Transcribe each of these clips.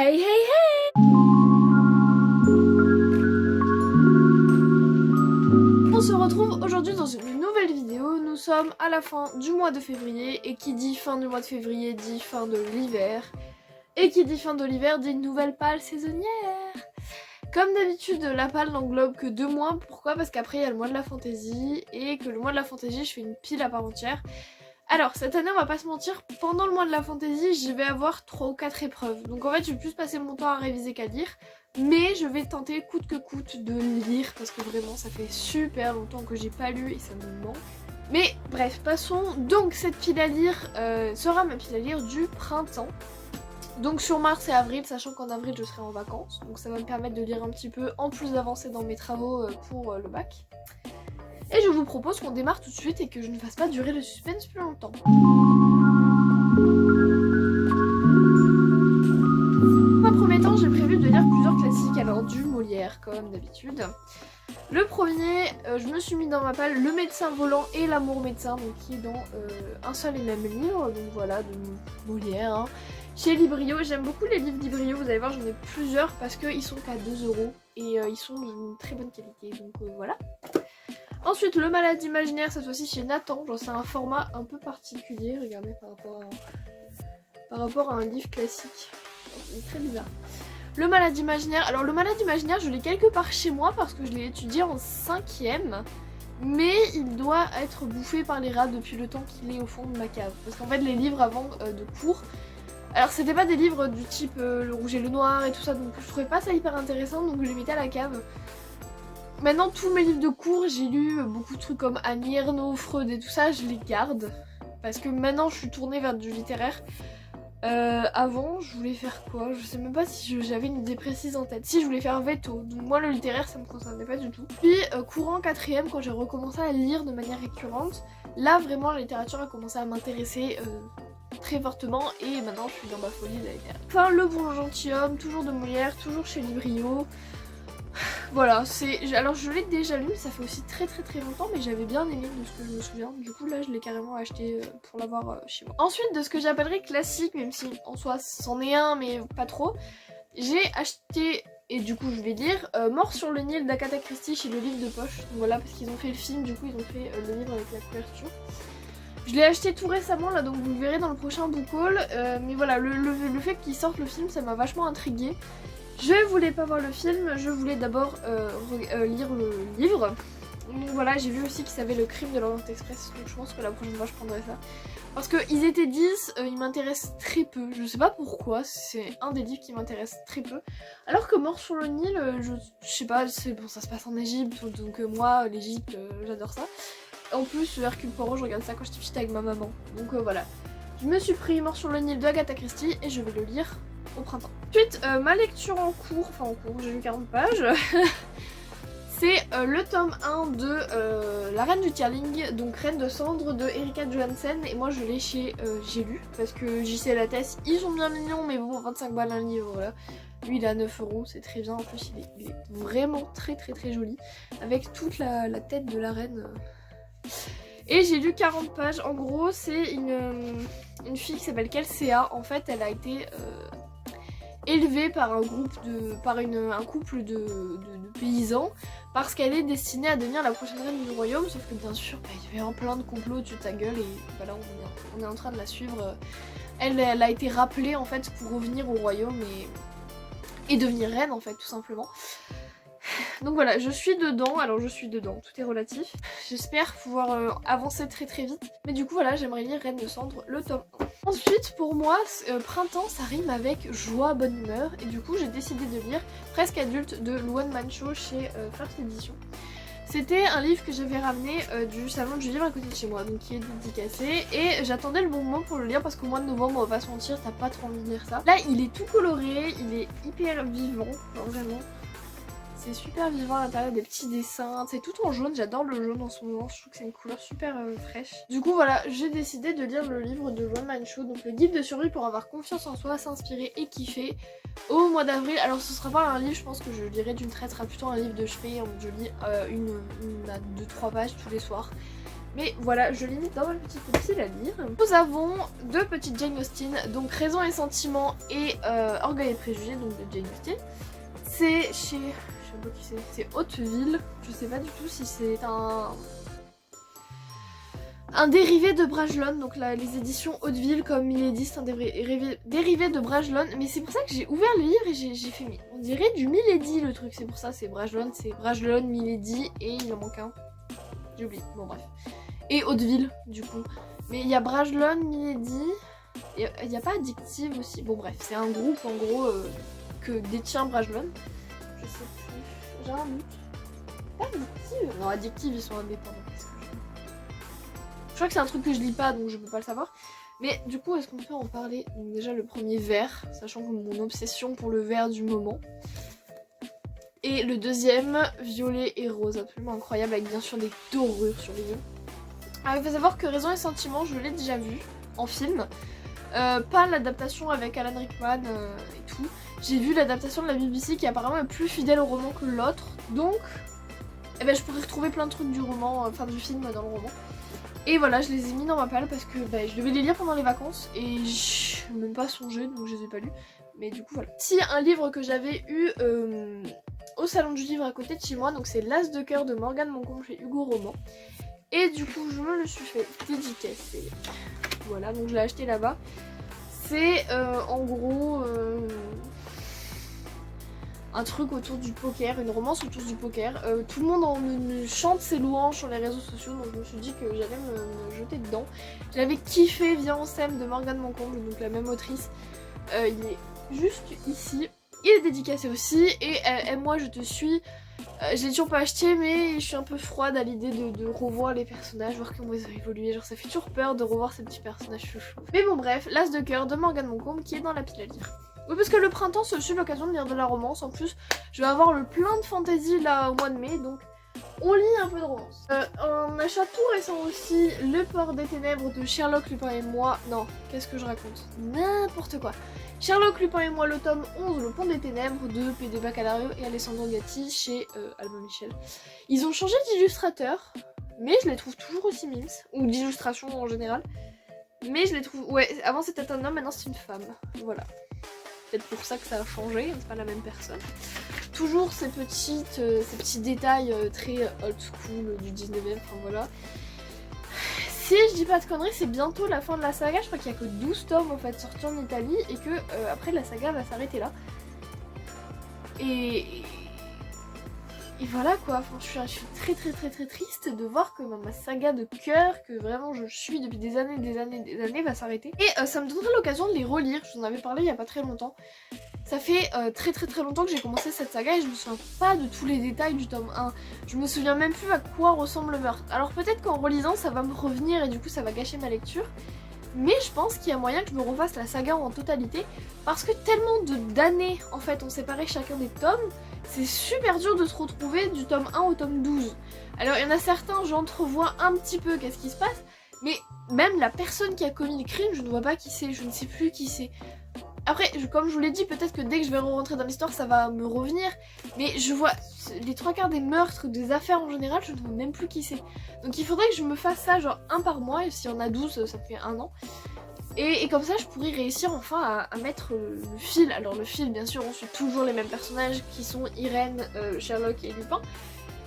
Hey hey hey! On se retrouve aujourd'hui dans une nouvelle vidéo. Nous sommes à la fin du mois de février et qui dit fin du mois de février dit fin de l'hiver. Et qui dit fin de l'hiver dit nouvelle pâle saisonnière. Comme d'habitude, la pâle n'englobe que 2 mois. Pourquoi? Parce qu'après il y a le mois de la fantaisie et que le mois de la fantaisie je fais une pile à part entière. Alors cette année on va pas se mentir, pendant le mois de la fantaisie je vais avoir 3 ou 4 épreuves. Donc en fait je vais plus passer mon temps à réviser qu'à lire. Mais je vais tenter coûte que coûte de lire parce que vraiment ça fait super longtemps que j'ai pas lu et ça me manque. Mais bref, passons. Donc cette pile à lire sera ma pile à lire du printemps. Donc sur mars et avril, sachant qu'en avril je serai en vacances. Donc ça va me permettre de lire un petit peu en plus d'avancer dans mes travaux pour le bac. Et je vous propose qu'on démarre tout de suite et que je ne fasse pas durer le suspense plus longtemps. Dans un premier temps, j'ai prévu de lire plusieurs classiques, alors du Molière comme d'habitude. Le premier, je me suis mis dans ma palle Le médecin volant et L'amour médecin, donc qui est dans un seul et même livre, donc voilà, de Molière. Hein. Chez Librio, j'aime beaucoup les livres Librio, vous allez voir j'en ai plusieurs parce qu'ils sont qu'à 2 € et ils sont d'une très bonne qualité, donc voilà. Ensuite, Le malade imaginaire, cette fois-ci chez Nathan. Genre, c'est un format un peu particulier, regardez, par rapport à un livre classique. C'est très bizarre. Le malade imaginaire. Alors, Le malade imaginaire, je l'ai quelque part chez moi parce que je l'ai étudié en 5e. Mais il doit être bouffé par les rats depuis le temps qu'il est au fond de ma cave. Parce qu'en fait, les livres avant de cours. Alors, c'était pas des livres du type Le rouge et le noir et tout ça. Donc, je trouvais pas ça hyper intéressant. Donc, je les mettais à la cave. Maintenant, tous mes livres de cours, j'ai lu beaucoup de trucs comme Annie Ernaux, Freud et tout ça, je les garde. Parce que maintenant, je suis tournée vers du littéraire. Avant, je voulais faire quoi? Je sais même pas si j'avais une idée précise en tête. Si, je voulais faire veto. Donc moi, le littéraire, ça me concernait pas du tout. Puis, courant 4e, quand j'ai recommencé à lire de manière récurrente, là, vraiment, la littérature a commencé à m'intéresser très fortement. Et maintenant, je suis dans ma folie de la littérature. Enfin, Le bon gentilhomme, toujours de Molière, toujours chez Librio. Voilà, alors je l'ai déjà lu, ça fait aussi très longtemps, mais j'avais bien aimé de ce que je me souviens. Du coup là je l'ai carrément acheté pour l'avoir chez moi. Ensuite, de ce que j'appellerais classique, même si en soi c'en est un mais pas trop, j'ai acheté, et du coup je vais lire, Mort sur le Nil d'Agatha Christie chez Le Livre de Poche. Donc voilà, parce qu'ils ont fait le film, du coup ils ont fait le livre avec la couverture. Je l'ai acheté tout récemment là, donc vous le verrez dans le prochain book haul, mais voilà, le fait qu'ils sortent le film, ça m'a vachement intriguée. Je voulais pas voir le film, je voulais d'abord lire le livre. Donc voilà, j'ai vu aussi qu'ils avaient Le crime de l'Orient Express, donc je pense que la prochaine fois je prendrai ça. Parce qu'ils étaient 10, ils m'intéressent très peu, je sais pas pourquoi, c'est un des livres qui m'intéresse très peu. Alors que Mort sur le Nil, je sais pas, bon, ça se passe en Égypte, donc moi, l'Égypte, j'adore ça. En plus, Hercule Poirot, je regarde ça quand j'étais petite avec ma maman, donc voilà. Je me suis pris Mort sur le Nil de Agatha Christie et je vais le lire au printemps. Ensuite, ma lecture en cours, j'ai lu 40 pages, c'est le tome 1 de La Reine du Tierling, donc Reine de Cendre de Erika Johansen, et moi je l'ai chez J'ai lu, parce que JC Lattès, ils sont bien mignons, mais bon, 25 balles un livre, voilà. Lui il est à 9 €, c'est très bien, en plus il est vraiment très joli, avec toute la tête de la reine. Et j'ai lu 40 pages, en gros c'est une fille qui s'appelle Kelsea, en fait elle a été élevée par un couple de paysans parce qu'elle est destinée à devenir la prochaine reine du royaume, sauf que bien sûr il y avait plein de complots au-dessus de sa gueule et voilà, on est en train de la suivre. Elle a été rappelée en fait pour revenir au royaume et devenir reine en fait tout simplement. Donc voilà, je suis dedans, alors je suis dedans, tout est relatif. J'espère pouvoir avancer très vite. Mais du coup voilà, j'aimerais lire Reine de Cendre, le tome 1. Ensuite, pour moi, printemps, ça rime avec joie, bonne humeur. Et du coup, j'ai décidé de lire Presque adulte de Luan Mancho chez First Edition. C'était un livre que j'avais ramené du salon du livre à côté de chez moi, donc qui est dédicacé. Et j'attendais le bon moment pour le lire parce qu'au mois de novembre, on va pas se mentir, t'as pas trop envie de lire ça. Là, il est tout coloré, il est hyper vivant, genre vraiment. C'est super vivant à l'intérieur, des petits dessins, c'est tout en jaune, j'adore le jaune en ce moment, je trouve que c'est une couleur super fraîche. Du coup voilà, j'ai décidé de lire le livre de Luan Mancho, donc le guide de survie pour avoir confiance en soi, s'inspirer et kiffer au mois d'avril. Alors ce sera pas un livre, je pense que je lirai d'une traite, ce sera plutôt un livre de chevet, je lis une à 2-3 pages tous les soirs. Mais voilà, je l'ai mis dans ma petite pile à lire. Nous avons 2 petites Jane Austen, donc Raison et Sentiment et Orgueil et Préjugés, donc de Jane Austen. C'est chez... je sais pas qui c'est. C'est Hauteville. Je sais pas du tout si c'est un dérivé de Bragelonne, donc là, les éditions Hauteville comme Milady, c'est un dérivé de Bragelonne, mais c'est pour ça que j'ai ouvert le livre et j'ai fait on dirait du Milady le truc, c'est pour ça, c'est Bragelonne, Milady et il en manque un, j'ai oublié, bon bref, et Hauteville du coup, mais il y a Bragelonne, Milady, il n'y a pas Addictive aussi, bon bref, c'est un groupe en gros que détient Bragelonne, je sais plus, j'ai un doute, pas Addictive, non Addictive ils sont indépendants. Je crois que c'est un truc que je lis pas donc je peux pas le savoir. Mais du coup est-ce qu'on peut en parler? Donc déjà le premier vert, sachant que mon obsession pour le vert du moment. Et le deuxième, violet et rose, absolument incroyable avec bien sûr des dorures sur les yeux. Alors il faut savoir que Raison et Sentiment je l'ai déjà vu en film. Pas l'adaptation avec Alan Rickman et tout. J'ai vu l'adaptation de la BBC qui apparemment est plus fidèle au roman que l'autre. Donc eh ben, je pourrais retrouver plein de trucs du roman, enfin du film dans le roman. Et voilà, je les ai mis dans ma palle parce que bah, je devais les lire pendant les vacances et je n'ai même pas songé donc je les ai pas lus. Mais du coup voilà. Si un livre que j'avais eu au salon du livre à côté de chez moi, donc c'est L'As de cœur de Morgane Moncomble chez Hugo Roman. Et du coup je me le suis fait dédicacer. Voilà, donc je l'ai acheté là-bas. C'est en gros un truc autour du poker, une romance autour du poker. Tout le monde chante ses louanges sur les réseaux sociaux, donc je me suis dit que j'allais me jeter dedans. J'avais kiffé Viens on s'aime de Morgane Moncomble, donc la même autrice. Il est juste ici. Il est dédicacé aussi, et moi je te suis. Je l'ai toujours pas acheté, mais je suis un peu froide à l'idée de revoir les personnages, voir comment ils ont évolué. Genre ça fait toujours peur de revoir ces petits personnages chouchous. Mais bon bref, L'As de cœur de Morgane Moncomble qui est dans la pile à lire. Oui, parce que le printemps c'est aussi l'occasion de lire de la romance. En plus je vais avoir le plein de fantaisie là au mois de mai, donc on lit un peu de romance. Un achat tout récent aussi, Le Port des Ténèbres de Sherlock Lupin et moi. Non, qu'est-ce que je raconte? N'importe quoi. Sherlock Lupin et moi, le tome 11, Le Pont des Ténèbres de P.D. Bacalario et Alessandro Gatti chez Albin Michel. Ils ont changé d'illustrateur, mais je les trouve toujours aussi mimes, ou d'illustration en général. Mais je les trouve... Ouais, avant c'était un homme, maintenant c'est une femme. Voilà. Peut-être pour ça que ça a changé, c'est pas la même personne. Toujours ces petits détails très old school du 19e, enfin voilà. Si je dis pas de conneries, c'est bientôt la fin de la saga, je crois qu'il y a que 12 tomes en fait sortis en Italie et que après la saga va s'arrêter là. Et voilà quoi, enfin, je suis très triste de voir que ma saga de cœur, que vraiment je suis depuis des années va s'arrêter. Et ça me donnerait l'occasion de les relire, je vous en avais parlé il y a pas très longtemps. Ça fait très longtemps que j'ai commencé cette saga et je me souviens pas de tous les détails du tome 1. Je me souviens même plus à quoi ressemble le meurtre. Alors peut-être qu'en relisant ça va me revenir et du coup ça va gâcher ma lecture. Mais je pense qu'il y a moyen que je me refasse la saga en totalité. Parce que tellement d'années en fait ont séparé chacun des tomes. C'est super dur de se retrouver du tome 1 au tome 12. Alors il y en a certains, j'entrevois un petit peu qu'est-ce qui se passe. Mais même la personne qui a commis le crime, je ne vois pas qui c'est, je ne sais plus qui c'est. Après, comme je vous l'ai dit, peut-être que dès que je vais rentrer dans l'histoire, ça va me revenir. Mais je vois les 3/4 des meurtres, des affaires en général, je ne vois même plus qui c'est. Donc il faudrait que je me fasse ça genre un par mois, et s'il y en a 12, ça fait 1 an. Et comme ça, je pourrais réussir enfin à mettre le fil. Alors le fil, bien sûr, on suit toujours les mêmes personnages qui sont Irène, Sherlock et Lupin.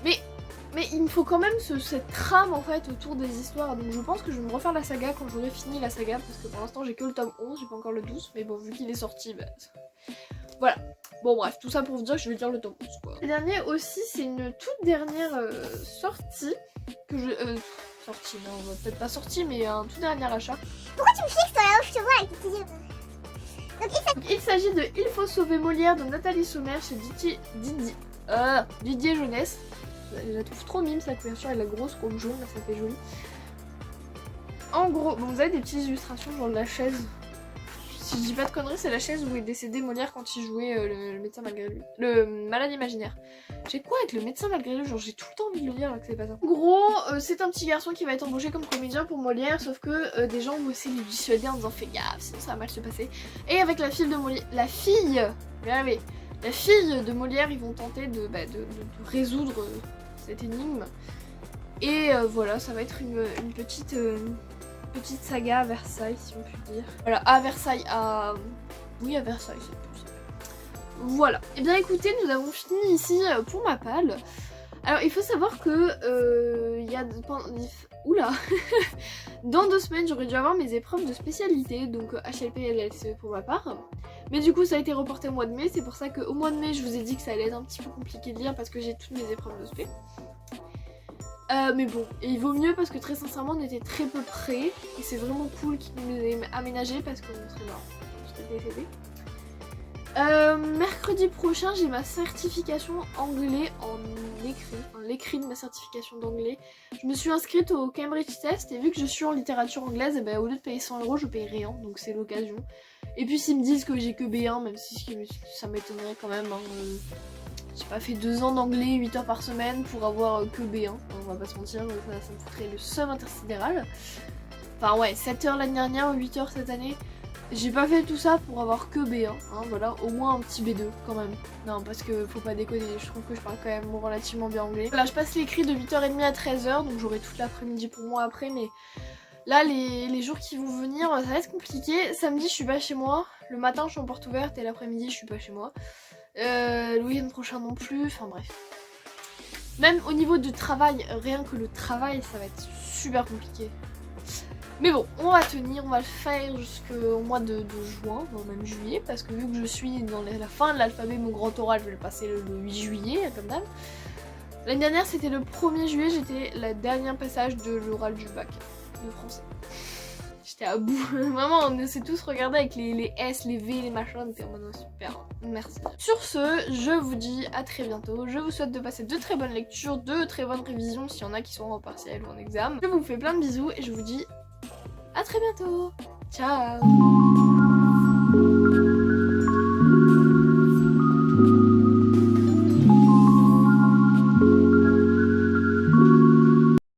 Mais il me faut quand même cette trame en fait autour des histoires, donc je pense que je vais me refaire la saga quand j'aurai fini la saga, parce que pour l'instant j'ai que le tome 11, j'ai pas encore le 12, mais bon vu qu'il est sorti, bah... voilà. Bon bref, tout ça pour vous dire que je vais lire le tome 11 quoi. Le dernier aussi, c'est une toute dernière sortie, que je... sortie, non, peut-être pas sortie, mais un tout dernier achat. Pourquoi tu me fixes toi là-haut, je te vois avec tes petits yeux? Donc, il s'agit de Il faut sauver Molière de Nathalie Sommer chez Didier Jeunesse. Je la trouve trop mime sa couverture avec la grosse robe jaune, là, ça fait joli. En gros, bon, vous avez des petites illustrations genre de la chaise. Si je dis pas de conneries, c'est la chaise où est décédé Molière quand il jouait le médecin malgré lui. Le malade imaginaire. J'ai quoi avec le médecin malgré lui? Genre j'ai tout le temps envie de le lire alors que c'est pas ça. En gros, c'est un petit garçon qui va être embauché comme comédien pour Molière, sauf que des gens vont essayer de lui dissuader en disant fais gaffe, sinon ça va mal se passer. Et avec la fille de Molière, la fille de Molière, ils vont tenter de résoudre cette énigme. Et voilà, ça va être une petite saga à Versailles, si on peut dire. Voilà, à Versailles, oui, à Versailles, c'est plus. Voilà. Et bien écoutez, nous avons fini ici pour ma palle. Alors il faut savoir que il y a... Oula dans 2 semaines j'aurais dû avoir mes épreuves de spécialité, donc HLP et LLCE pour ma part. Mais du coup ça a été reporté au mois de mai, c'est pour ça qu'au mois de mai je vous ai dit que ça allait être un petit peu compliqué de lire parce que j'ai toutes mes épreuves de spé. Mais bon, et il vaut mieux parce que très sincèrement on était très peu près et c'est vraiment cool qu'ils nous aient aménagé parce qu'on serait mort. J'étais décédée. Mercredi prochain j'ai ma certification anglais en écrit, enfin l'écrit de ma certification d'anglais. Je me suis inscrite au Cambridge Test et vu que je suis en littérature anglaise, et ben, au lieu de payer 100 €, je paye rien, donc c'est l'occasion. Et puis s'ils me disent que j'ai que B1, même si ça m'étonnerait quand même, hein, j'ai pas fait 2 ans d'anglais, 8 heures par semaine pour avoir que B1, hein, on va pas se mentir, ça me foutrait le seum intersidéral. Enfin ouais, 7 heures l'année dernière, 8 heures cette année. J'ai pas fait tout ça pour avoir que B1, hein, voilà, au moins un petit B2 quand même. Non, parce que faut pas déconner, je trouve que je parle quand même relativement bien anglais. Là, je passe l'écrit de 8h30 à 13h, donc j'aurai toute l'après-midi pour moi après, mais là, les jours qui vont venir, ça va être compliqué. Samedi, je suis pas chez moi, le matin, je suis en porte ouverte, et l'après-midi, je suis pas chez moi. Le week-end prochain non plus, enfin bref. Même au niveau du travail, rien que le travail, ça va être super compliqué. Mais bon, on va tenir, on va le faire jusqu'au mois de juin, voire même juillet, parce que vu que je suis dans la fin de l'alphabet, mon grand oral, je vais le passer le 8 juillet, comme d'hab. L'année dernière, c'était le 1er juillet, j'étais la dernière passage de l'oral du bac de français. J'étais à bout, vraiment, on s'est tous regardés avec les S, les V, les machins, on était en mode super, merci. Sur ce, je vous dis à très bientôt, je vous souhaite de passer de très bonnes lectures, de très bonnes révisions, s'il y en a qui sont en partiel ou en examen. Je vous fais plein de bisous et je vous dis à très bientôt. Ciao.